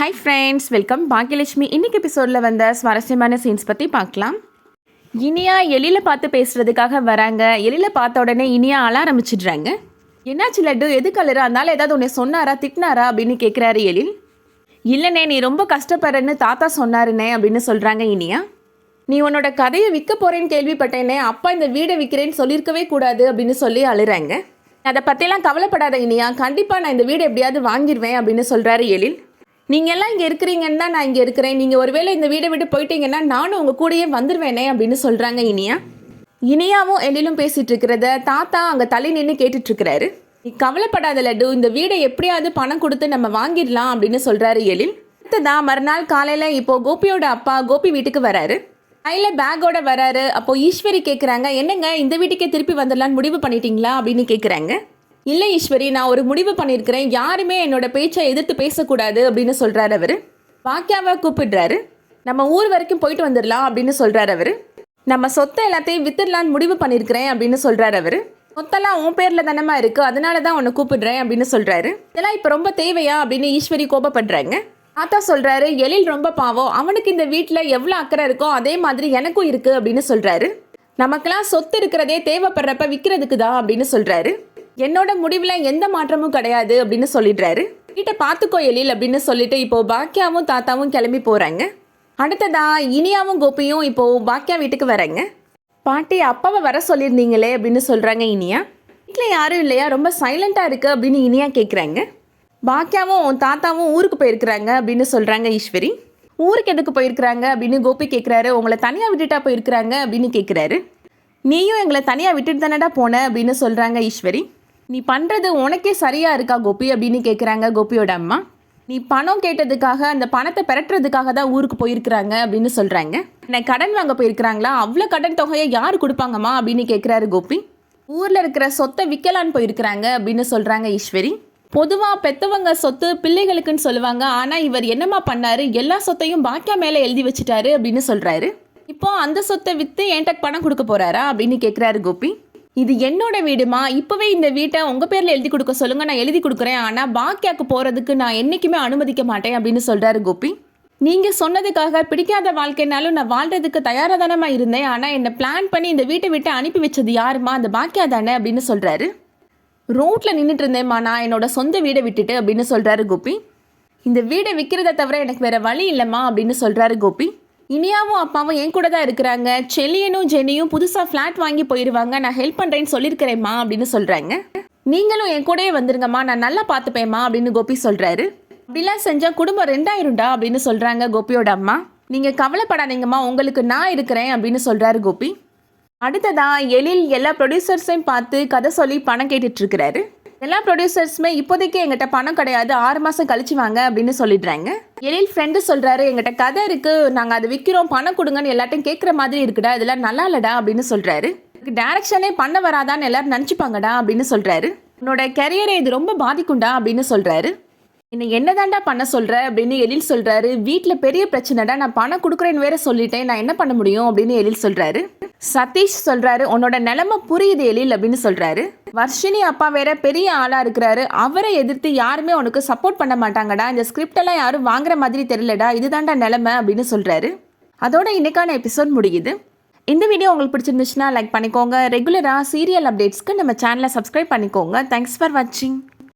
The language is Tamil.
Hi friends, welcome. பாக்கியலட்சுமி இன்னைக்கு எபிசோடில் வந்த சுவாரஸ்யமான சீன்ஸ் பற்றி பார்க்கலாம். இனியா எழில பார்த்து பேசுகிறதுக்காக வராங்க. எழில பார்த்த உடனே இனியா அழ ஆரம்பிச்சிடுறாங்க. என்னாச்சு லட்டு, எதுக்கு அழுற? அதனால ஏதாவது உன்னை சொன்னாரா, திட்டினாரா அப்படின்னு கேட்குறாரு எழில். இல்லைண்ணே, நீ ரொம்ப கஷ்டப்படுறன்னு தாத்தா சொன்னாருண்ணே அப்படின்னு சொல்கிறாங்க இனியா. நீ உன்னோட கதையை விற்க போகிறேன்னு கேள்விப்பட்டேனே, அப்பா இந்த வீடை விற்கிறேன்னு சொல்லியிருக்கவே கூடாது அப்படின்னு சொல்லி அழுறாங்க. அதை பற்றிலாம் கவலைப்படாத இனியா, கண்டிப்பாக நான் இந்த வீடு எப்படியாவது வாங்கிடுவேன் அப்படின்னு சொல்கிறாரு எழில். நீங்கள் எல்லாம் இங்கே இருக்கிறீங்கன்னு தான் நான் இங்கே இருக்கிறேன். நீங்கள் ஒருவேளை இந்த வீடை விட்டு போயிட்டீங்கன்னா நானும் உங்கள் கூடயே வந்துடுவேனே அப்படின்னு சொல்கிறாங்க இனியா. இனியாவும் எழிலும் பேசிகிட்டு இருக்கிறத தாத்தா அங்கே தள்ளி நின்று கேட்டுட்ருக்கிறாரு. நீ கவலைப்படாத லட்டு, இந்த வீடை எப்படியாவது பணம் கொடுத்து நம்ம வாங்கிடலாம் அப்படின்னு சொல்கிறாரு எழில். அடுத்ததான் மறுநாள் காலையில் இப்போது கோபியோட அப்பா கோபி வீட்டுக்கு வராரு. கையில் பேக்கோட வராரு. அப்போது ஈஸ்வரி கேட்குறாங்க, என்னங்க இந்த வீட்டுக்கே திருப்பி வந்துடலான்னு முடிவு பண்ணிட்டீங்களா அப்படின்னு கேட்குறாங்க. இல்லை ஈஸ்வரி, நான் ஒரு முடிவு பண்ணியிருக்கிறேன், யாருமே என்னோட பேச்சை எதிர்த்து பேசக்கூடாது அப்படின்னு சொல்கிறாரு அவர். பாக்கியாவை கூப்பிடுறாரு. நம்ம ஊர் வரைக்கும் போயிட்டு வந்துடலாம் அப்படின்னு சொல்கிறாரு அவர். நம்ம சொத்தை எல்லாத்தையும் வித்துடலான்னு முடிவு பண்ணியிருக்கிறேன் அப்படின்னு சொல்கிறாரு அவர். சொத்தெல்லாம் உன் பேரில் தானமா இருக்குது, அதனால தான் உன்னை கூப்பிடுறேன் அப்படின்னு சொல்கிறாரு. இதெல்லாம் இப்போ ரொம்ப தேவையா அப்படின்னு ஈஸ்வரி கோபப்படுறாங்க. தாத்தா சொல்கிறாரு, எழில் ரொம்ப பாவம், அவனுக்கு இந்த வீட்டில் எவ்வளோ அக்கறை இருக்கோ அதே மாதிரி எனக்கும் இருக்குது அப்படின்னு சொல்கிறாரு. நமக்கெல்லாம் சொத்து இருக்கிறதே தேவைப்படுறப்ப விற்கிறதுக்கு தான் அப்படின்னு சொல்கிறாரு. என்னோட முடிவில் எந்த மாற்றமும் கிடையாது அப்படின்னு சொல்லிடுறாரு. வீட்டை பார்த்துக்கோ எழில் அப்படின்னு சொல்லிட்டு இப்போது பாக்கியாவும் தாத்தாவும் கிளம்பி போகிறாங்க. அடுத்ததா இனியாவும் கோபியும் இப்போது பாக்கியா வீட்டுக்கு வராங்க. பாட்டி, அப்பாவை வர சொல்லியிருந்தீங்களே அப்படின்னு சொல்கிறாங்க இனியா. வீட்டில் யாரும் இல்லையா, ரொம்ப சைலண்ட்டாக இருக்குது அப்படின்னு இனியா கேட்குறாங்க. பாக்கியாவும் தாத்தாவும் ஊருக்கு போயிருக்கிறாங்க அப்படின்னு சொல்கிறாங்க ஈஸ்வரி. ஊருக்கு எதுக்கு போயிருக்கிறாங்க அப்படின்னு கோபி கேட்குறாரு. உங்களை தனியாக விட்டுட்டா போயிருக்கிறாங்க அப்படின்னு கேட்குறாரு. நீயும் எங்களை தனியாக விட்டுட்டு தானடா போன அப்படின்னு சொல்கிறாங்க ஈஸ்வரி. நீ பண்ணுறது உனக்கே சரியாக இருக்கா கோபி அப்படின்னு கேட்குறாங்க கோபியோட அம்மா. நீ பணம் கேட்டதுக்காக அந்த பணத்தை பெறட்டுறதுக்காக தான் ஊருக்கு போயிருக்கிறாங்க அப்படின்னு சொல்கிறாங்க. என்னை கடன் வாங்க போயிருக்கிறாங்களா? அவ்வளோ கடன் தொகையை யார் கொடுப்பாங்கம்மா அப்படின்னு கேட்குறாரு கோபி. ஊரில் இருக்கிற சொத்தை விற்கலான்னு போயிருக்கிறாங்க அப்படின்னு சொல்கிறாங்க ஈஸ்வரி. பொதுவாக பெற்றவங்க சொத்து பிள்ளைகளுக்குன்னு சொல்லுவாங்க, ஆனால் இவர் என்னம்மா பண்ணார், எல்லா சொத்தையும் பாக்கியா மேலே எழுதி வச்சுட்டாரு அப்படின்னு சொல்கிறாரு. இப்போ அந்த சொத்தை விற்று என்கிட்ட பணம் கொடுக்க போகிறாரா அப்படின்னு கேட்குறாரு கோபி. இது என்னோட வீடுமா, இப்போவே இந்த வீட்டை உங்கள் பேரில் எழுதி கொடுக்க சொல்லுங்கள், நான் எழுதி கொடுக்குறேன், ஆனால் பாக்கியாவுக்கு போகிறதுக்கு நான் என்றைக்குமே அனுமதிக்க மாட்டேன் அப்படின்னு சொல்கிறாரு கோபி. நீங்கள் சொன்னதுக்காக பிடிக்காத வாழ்க்கைனாலும் நான் வாழ்கிறதுக்கு தயாராக தானே இருந்தேன், ஆனால் என்னை பிளான் பண்ணி இந்த வீட்டை விட்டு அனுப்பி வச்சது யாருமா, அந்த பாக்கியா தானே அப்படின்னு சொல்கிறாரு. ரோட்டில் நின்றுட்டு இருந்தேம்மா நான் என்னோட சொந்த வீடை விட்டுட்டு அப்படின்னு சொல்கிறாரு கோபி. இந்த வீடை விற்கிறத தவிர எனக்கு வேறு வழி இல்லைம்மா அப்படின்னு சொல்கிறாரு கோபி. இனியாவும் அப்பாவும் என் கூட தான் இருக்கிறாங்க. செல்லியனும் ஜெனியும் புதுசாக ஃப்ளாட் வாங்கி போயிடுவாங்க, நான் ஹெல்ப் பண்ணுறேன்னு சொல்லியிருக்கிறேம்மா அப்படின்னு சொல்கிறாங்க. நீங்களும் என் கூடயே வந்துருங்கம்மா, நான் நல்லா பார்த்துப்பேம்மா அப்படின்னு கோபி சொல்கிறாரு. அப்படிலாம் செஞ்சால் குடும்பம் 2,000 அப்படின்னு சொல்கிறாங்க கோபியோட அம்மா. நீங்கள் கவலைப்படாதீங்கம்மா, உங்களுக்கு நான் இருக்கிறேன் அப்படின்னு சொல்கிறாரு கோபி. அடுத்ததா எழில் எல்லா ப்ரொடியூசர்ஸையும் பார்த்து கதை சொல்லி பணம் கேட்டுட்ருக்கிறாரு. எல்லா ப்ரொடியூசர்ஸுமே இப்போதைக்கு எங்கிட்ட பணம் கிடையாது, 6 மாதம் கழிச்சு வாங்க அப்படின்னு சொல்லிடுறாங்க. எழில் ஃப்ரெண்டு சொல்கிறாரு, எங்கிட்ட கதை இருக்குது, நாங்கள் அதை விற்கிறோம், பணம் கொடுங்கன்னு எல்லாத்தையும் கேட்குற மாதிரி இருக்குடா, இதெல்லாம் நல்லா இல்லடா அப்படின்னு சொல்கிறாரு. டேரக்ஷனே பண்ண வராதான்னு எல்லாரும் நினச்சிப்பாங்கடா அப்படின்னு சொல்கிறாரு. உன்னோட கெரியரை இது ரொம்ப பாதிக்கும்டா அப்படின்னு சொல்கிறாரு. என்னை என்னதாண்டா பண்ண சொல்கிற அப்படின்னு எழில் சொல்கிறாரு. வீட்டில் பெரிய பிரச்சனைடா, நான் பணம் கொடுக்குறேன்னு வேற சொல்லிட்டேன், நான் என்ன பண்ண முடியும் அப்படின்னு எழில் சொல்கிறாரு. சதீஷ் சொல்கிறாரு, உன்னோட நிலைமை புரியுது எழில் அப்படின்னு சொல்கிறாரு. வர்ஷினி அப்பா வேற பெரிய ஆளாக இருக்கிறாரு, அவரை எதிர்த்து யாருமே உனக்கு சப்போர்ட் பண்ண மாட்டாங்கடா, இந்த ஸ்கிரிப்டெல்லாம் யாரும் வாங்குற மாதிரி தெரியலடா, இதுதான்டா நிலைமை அப்படின்னு சொல்கிறாரு. அதோட இன்னைக்கான எபிசோட் முடியுது. இந்த வீடியோ உங்களுக்கு பிடிச்சிருந்துச்சுன்னா லைக் பண்ணிக்கோங்க. ரெகுலராக சீரியல் அப்டேட்ஸ்க்கு நம்ம சேனலை சப்ஸ்கிரைப் பண்ணிக்கோங்க. தேங்க்ஸ் ஃபார் வாட்சிங்.